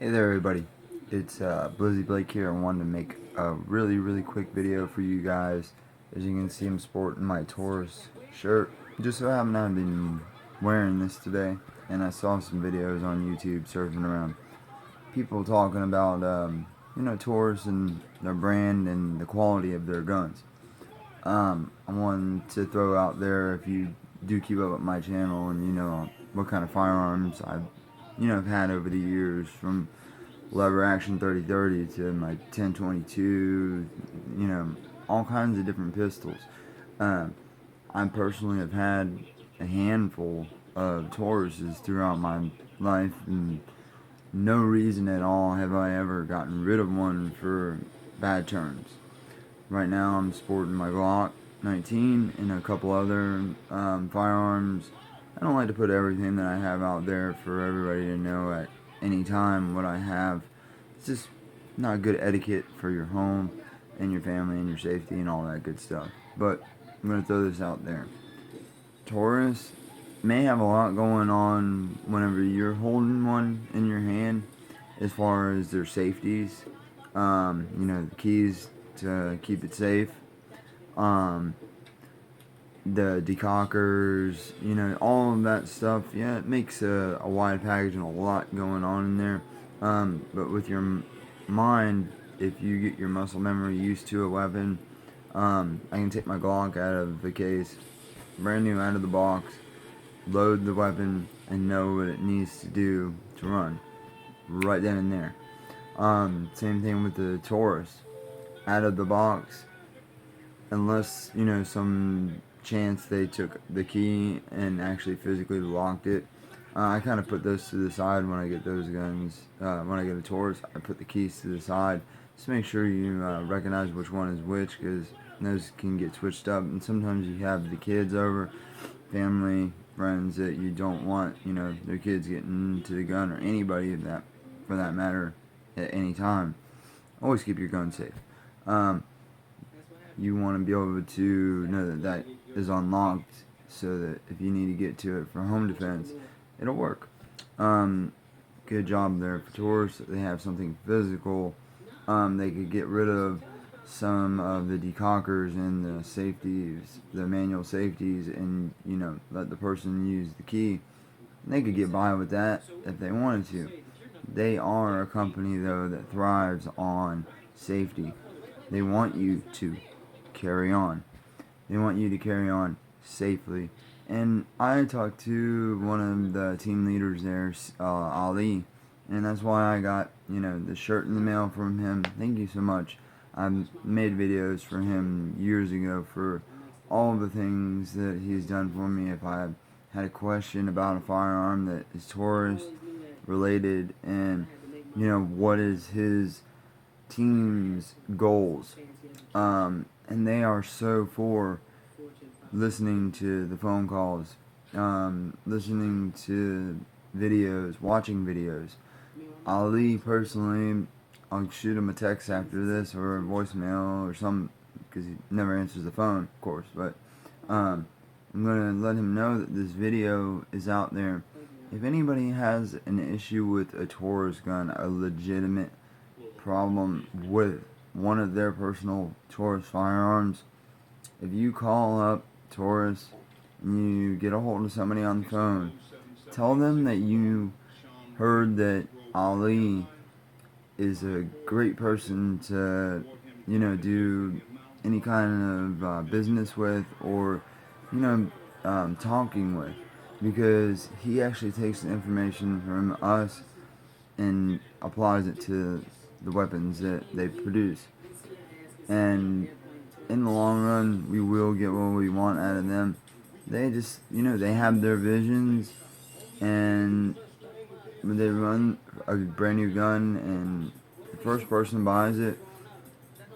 Hey there everybody, it's Blizzy Blake here. I wanted to make a really quick video for you guys. As you can see, I'm sporting my Taurus shirt. Just so happen I've been wearing this today, and I saw some videos on YouTube surfing around. People talking about, Taurus and their brand and the quality of their guns. I wanted to throw out there, if you do keep up with my channel and you know what kind of firearms I've had over the years, from lever action 3030 to my 1022, all kinds of different pistols. I personally have had a handful of Tauruses throughout my life, and no reason at all have I ever gotten rid of one for bad terms. Right now I'm sporting my Glock 19 and a couple other firearms. I don't like to put everything that I have out there for everybody to know at any time what I have. It's just not good etiquette for your home and your family and your safety and all that good stuff. But I'm going to throw this out there. Taurus may have a lot going on whenever you're holding one in your hand, as far as their safeties. The keys to keep it safe. The decockers, all of that stuff. Yeah, it makes a wide package and a lot going on in there. But with your mind, if you get your muscle memory used to a weapon, I can take my Glock out of the case, brand new out of the box, load the weapon, and know what it needs to do to run right then and there. Same thing with the Taurus, out of the box, unless some chance they took the key and actually physically locked it. I kind of put those to the side when I get those guns. When I get a Taurus, I put the keys to the side. Just make sure you recognize which one is which, because those can get switched up. And sometimes you have the kids over, family, friends that you don't want, their kids getting into the gun, or anybody that, for that matter, at any time. Always keep your gun safe. You want to be able to know that that is unlocked, so that if you need to get to it for home defense, it'll work. Good job there for Taurus. They have something physical. They could get rid of some of the decockers and the safeties, the manual safeties, and let the person use the key. They could get by with that if they wanted to. They are a company, though, that thrives on safety. They want you to carry on. They want you to carry on safely. And I talked to one of the team leaders there, Ali, and that's why I got, the shirt in the mail from him. Thank you so much. I made videos for him years ago for all the things that he's done for me. If I had a question about a firearm that is Taurus related, and what is his team's goals, and they are so for listening to the phone calls, listening to videos, watching videos. Ali, personally, I'll shoot him a text after this, or a voicemail or something, because he never answers the phone, of course, but I'm going to let him know that this video is out there. If anybody has an issue with a Taurus gun, a legitimate problem with one of their personal Taurus firearms, if you call up Taurus and you get a hold of somebody on the phone, tell them that you heard that Ali is a great person to, do any kind of business with, or, talking with, because he actually takes the information from us and applies it to the weapons that they produce. And in the long run, we will get what we want out of them. They just, they have their visions, and when they run a brand new gun and the first person buys it,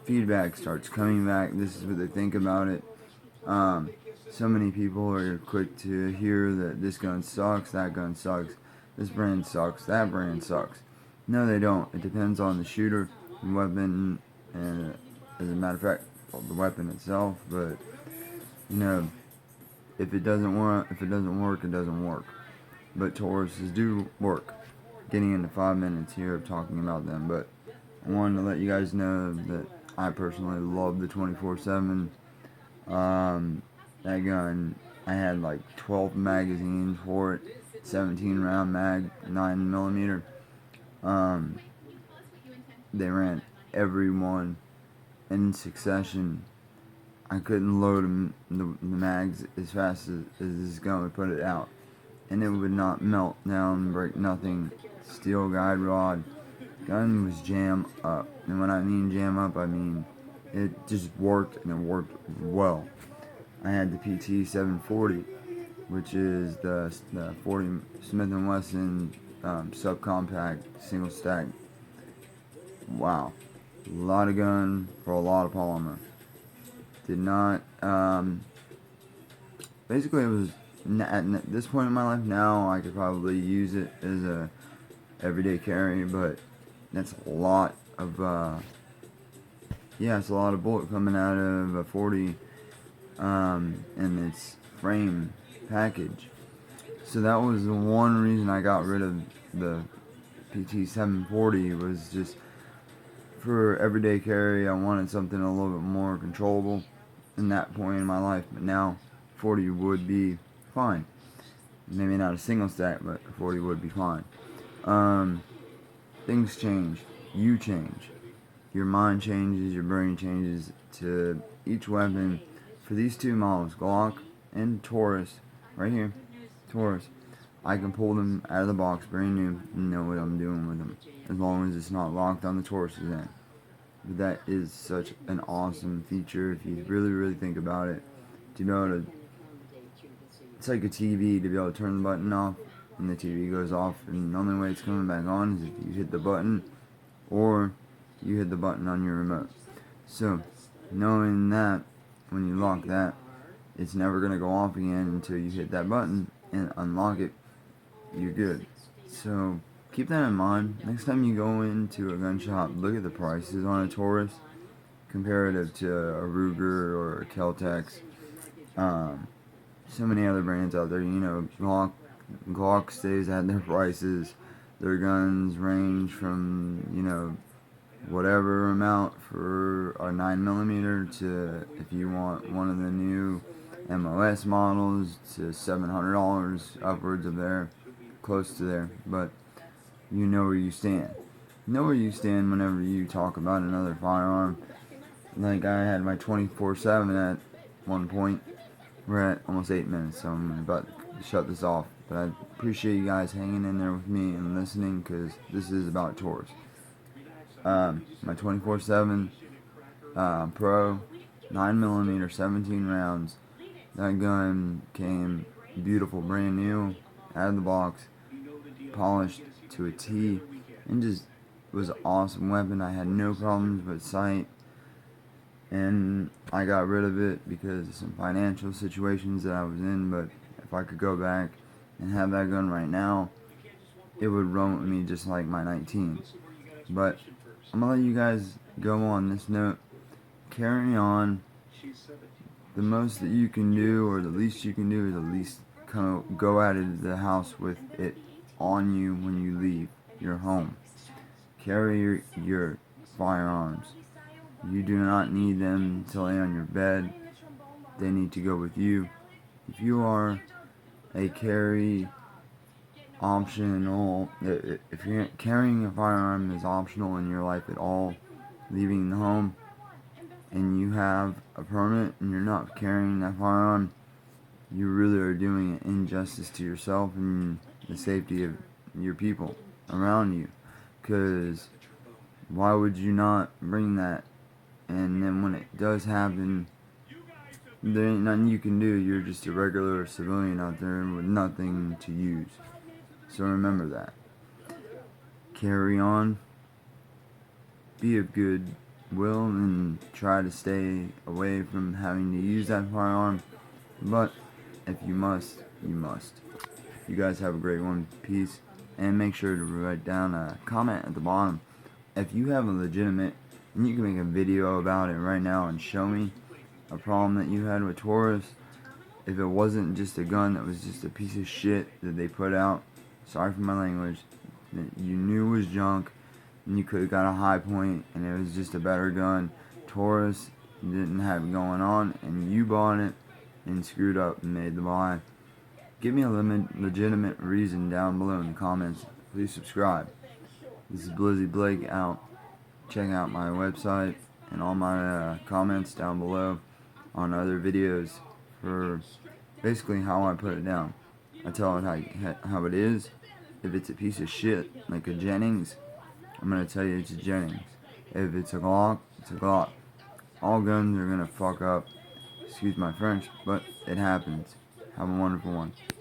feedback starts coming back. This is what they think about it. So many people are quick to hear that this gun sucks, that gun sucks, this brand sucks, that brand sucks. No, they don't. It depends on the shooter, the weapon, and as a matter of fact, the weapon itself. But if it doesn't work, it doesn't work. But Tauruses do work. getting into 5 minutes here of talking about them, but I wanted to let you guys know that I personally love the 24/7. That gun, I had like 12 magazines for it, 17 round mag, 9mm. They ran every one in succession. I couldn't load the mags as fast as this gun would put it out, and it would not melt down, break nothing. Steel guide rod. Gun was jam up, and when I mean jam up, I mean it just worked, and it worked well. I had the PT 740, which is the 40 Smith & Wesson subcompact single stack. Wow, a lot of gun for a lot of polymer. Did not, basically it was, at this point in my life now, I could probably use it as a everyday carry, but that's a lot of, it's a lot of bullet coming out of a 40, in its frame package. So that was the one reason I got rid of the PT 740, was just for everyday carry. I wanted something a little bit more controllable in that point in my life, but now 40 would be fine. Maybe not a single stack, but 40 would be fine. Things change. You change. Your mind changes, your brain changes to each weapon. For these two models, Glock and Taurus, right here, Taurus, I can pull them out of the box brand new and know what I'm doing with them, as long as it's not locked on the Taurus's end. But that is such an awesome feature if you really think about it. To be able to, it's like a TV, to be able to turn the button off and the TV goes off, and the only way it's coming back on is if you hit the button or you hit the button on your remote. So knowing that when you lock that, it's never going to go off again until you hit that button and unlock it, you're good. So keep that in mind. Next time you go into a gun shop, look at the prices on a Taurus comparative to a Ruger or a Kel-Tex. So many other brands out there, Glock stays at their prices. Their guns range from, whatever amount for a 9mm to, if you want one of the new MOS models, to $700 upwards of there, close to there. But you know where you stand. Know where you stand whenever you talk about another firearm. Like I had my 24/7 at one point. We're at almost 8 minutes, so I'm about to shut this off. But I appreciate you guys hanging in there with me and listening, because this is about Taurus. My 24/7 Pro 9mm 17 rounds. That gun came beautiful, brand new, out of the box, polished to a T, and just was an awesome weapon. I had no problems with sight, and I got rid of it because of some financial situations that I was in. But if I could go back and have that gun right now, it would run with me just like my 19s. But I'm gonna let you guys go on this note. Carry on. The most that you can do, or the least you can do, is at least kind of go out of the house with it on you when you leave your home. Carry your firearms. You do not need them to lay on your bed. They need to go with you. If you are a carry optional, if you're carrying a firearm is optional in your life at all, leaving the home, and you have a permit and you're not carrying that firearm, you really are doing an injustice to yourself and the safety of your people around you. Because why would you not bring that? And then when it does happen, there ain't nothing you can do. You're just a regular civilian out there with nothing to use. So remember that. Carry on. Be of good will and try to stay away from having to use that firearm. But if you must, you must. You guys have a great one. Peace. And make sure to write down a comment at the bottom if you have a legitimate, and you can make a video about it right now and show me a problem that you had with Taurus. If it wasn't just a gun that was just a piece of shit that they put out, sorry for my language, that you knew was junk, and you could have got a high point, and it was just a better gun. Taurus didn't have it going on, and you bought it and screwed up and made the buy. Give me a legitimate reason down below in the comments. Please subscribe. This is Blizzy Blake out. Check out my website and all my comments down below on other videos for basically how I put it down. I tell it how it is. If it's a piece of shit, like a Jennings, I'm going to tell you it's a Jennings. If it's a Glock, it's a Glock. All guns are going to fuck up. Excuse my French, but it happens. Have a wonderful one.